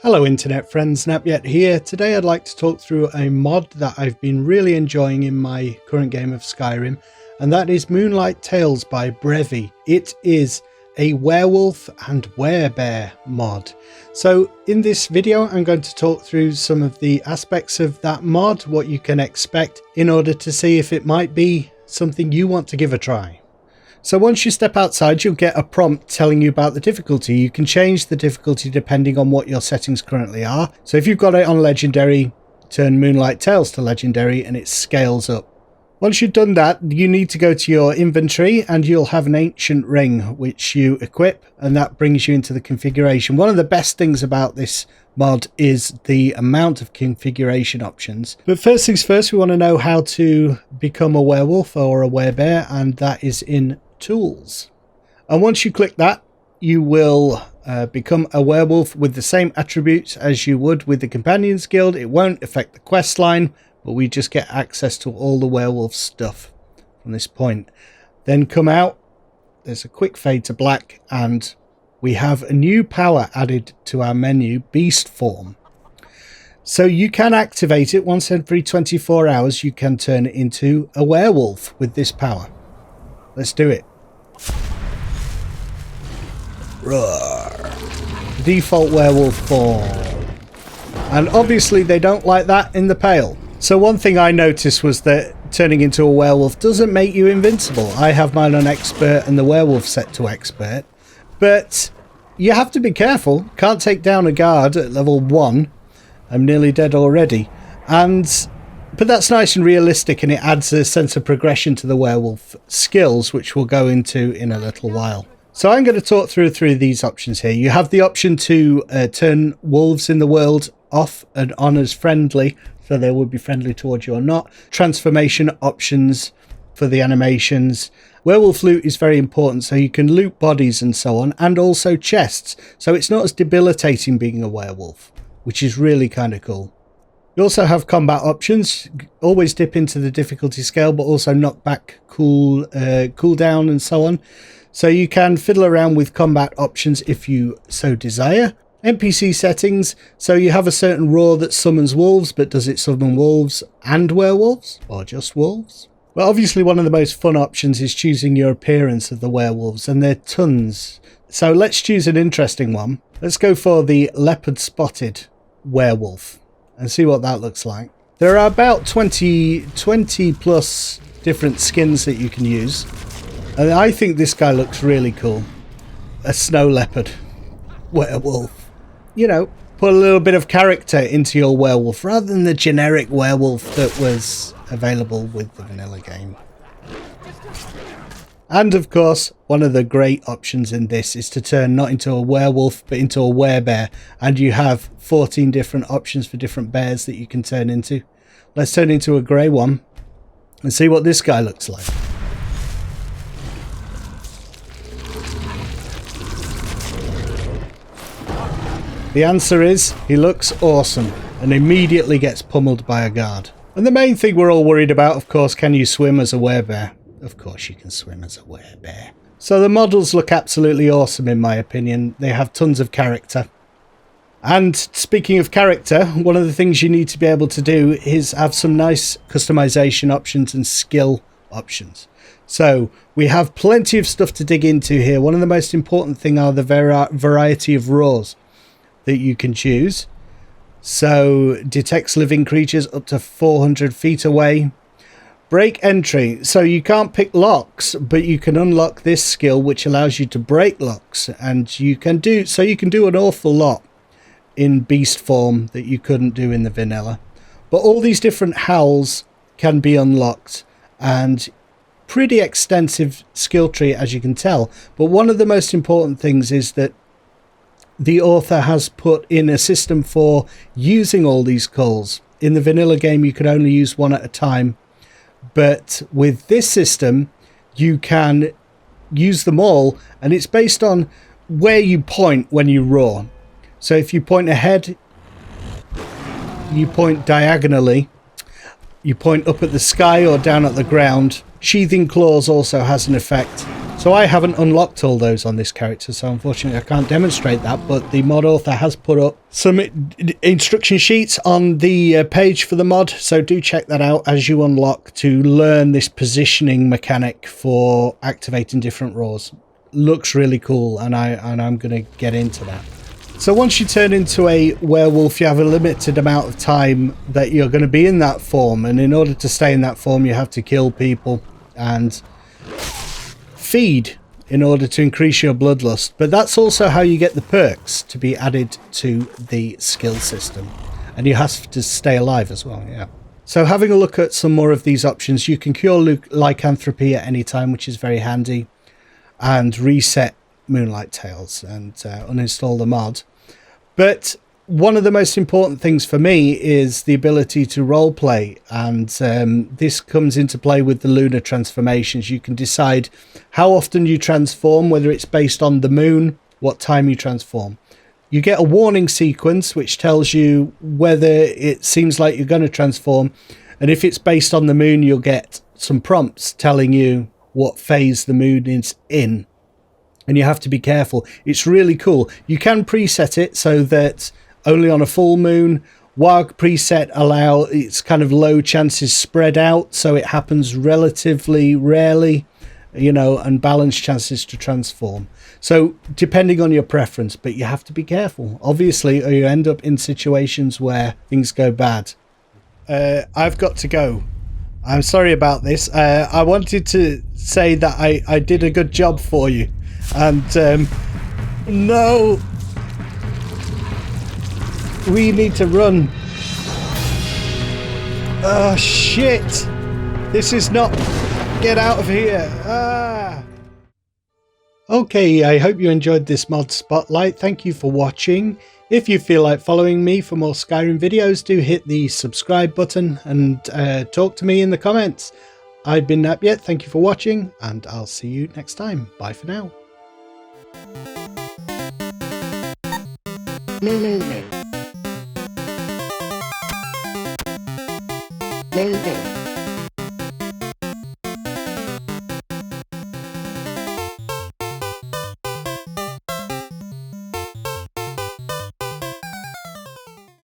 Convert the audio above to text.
Hello internet friends, Napyet here. Today I'd like to talk through a mod that I've been really enjoying in my current game of Skyrim, and that is Moonlight Tales by Brevi. It is a werewolf and werebear mod. So in this video I'm going to talk through some of the aspects of that mod, what you can expect, in order to see if it might be something you want to give a try. So once you step outside, you'll get a prompt telling you about the difficulty. You can change the difficulty depending on what your settings currently are. So if you've got it on Legendary, turn Moonlight Tales to Legendary and it scales up. Once you've done that, you need to go to your inventory and you'll have an ancient ring which you equip, and that brings you into the configuration. One of the best things about this mod is the amount of configuration options. But first things first, we want to know how to become a werewolf or a werebear, and that is in Tools. And once you click that, you will become a werewolf with the same attributes as you would with the Companions Guild. It won't affect the quest line, but we just get access to all the werewolf stuff from this point. Then come out, there's a quick fade to black, and we have a new power added to our menu, Beast Form. So you can activate it once every 24 hours. You can turn it into a werewolf with this power. Let's do it. Roar. Default werewolf form. And obviously they don't like that in the Pale. So one thing I noticed was that turning into a werewolf doesn't make you invincible. I have mine on expert and the werewolf set to expert. But you have to be careful. Can't take down a guard at level 1. I'm nearly dead already. But that's nice and realistic, and it adds a sense of progression to the werewolf skills, which we'll go into in a little while. So I'm going to talk through these options here. You have the option to turn wolves in the world off and on as friendly, so they will be friendly towards you or not. Transformation options for the animations. Werewolf loot is very important, so you can loot bodies and so on, and also chests. So it's not as debilitating being a werewolf, which is really kind of cool. You also have combat options. Always dip into the difficulty scale, but also knock back, cooldown and so on. So you can fiddle around with combat options if you so desire. NPC settings. So you have a certain roar that summons wolves, but does it summon wolves and werewolves or just wolves? Well, obviously one of the most fun options is choosing your appearance of the werewolves, and there are tons. So let's choose an interesting one. Let's go for the Leopard spotted werewolf and see what that looks like. There are about 20 plus different skins that you can use, and I think this guy looks really cool. A snow leopard werewolf. You know, put a little bit of character into your werewolf rather than the generic werewolf that was available with the vanilla game. And of course, one of the great options in this is to turn not into a werewolf, but into a werebear. And you have 14 different options for different bears that you can turn into. Let's turn into a grey one and see what this guy looks like. The answer is, he looks awesome and immediately gets pummeled by a guard. And the main thing we're all worried about, of course, can you swim as a werebear? Of course you can swim as a werebear. So the models look absolutely awesome in my opinion. They have tons of character. And speaking of character, one of the things you need to be able to do is have some nice customization options and skill options. So we have plenty of stuff to dig into here. One of the most important thing are the variety of roars that you can choose. So detects living creatures up to 400 feet away. Break entry. So you can't pick locks, but you can unlock this skill which allows you to break locks, and you can do an awful lot in beast form that you couldn't do in the vanilla. But all these different howls can be unlocked, and pretty extensive skill tree as you can tell. But one of the most important things is that the author has put in a system for using all these calls. In the vanilla game you could only use one at a time, but with this system you can use them all, and it's based on where you point when you roar. So if you point ahead, you point diagonally, you point up at the sky or down at the ground. Sheathing claws also has an effect. So I haven't unlocked all those on this character, so unfortunately I can't demonstrate that, but the mod author has put up some instruction sheets on the page for the mod, so do check that out as you unlock to learn this positioning mechanic for activating different roars. Looks really cool, and I'm going to get into that. So once you turn into a werewolf, you have a limited amount of time that you're going to be in that form, and in order to stay in that form you have to kill people and feed in order to increase your bloodlust. But that's also how you get the perks to be added to the skill system, and you have to stay alive as well. Yeah. So having a look at some more of these options, you can cure lycanthropy at any time, which is very handy, and reset Moonlight Tales and uninstall the mod. But one of the most important things for me is the ability to roleplay, and this comes into play with the lunar transformations. You can decide how often you transform, whether it's based on the moon, what time you transform. You get a warning sequence which tells you whether it seems like you're going to transform, and if it's based on the moon you'll get some prompts telling you what phase the moon is in, and you have to be careful. It's really cool. You can preset it so that only on a full moon. WAG preset allow it's kind of low chances spread out, so it happens relatively rarely, you know, and balanced chances to transform. So depending on your preference, but you have to be careful, obviously, or you end up in situations where things go bad. I've got to go. I'm sorry about this. I wanted to say that I did a good job for you, and no, we need to run. Oh shit, this is not, get out of here. Okay, I hope you enjoyed this mod spotlight. Thank you for watching. If you feel like following me for more Skyrim videos, do hit the subscribe button and talk to me in the comments. I've been Napiet, thank you for watching, and I'll see you next time. Bye for now. Moonlight.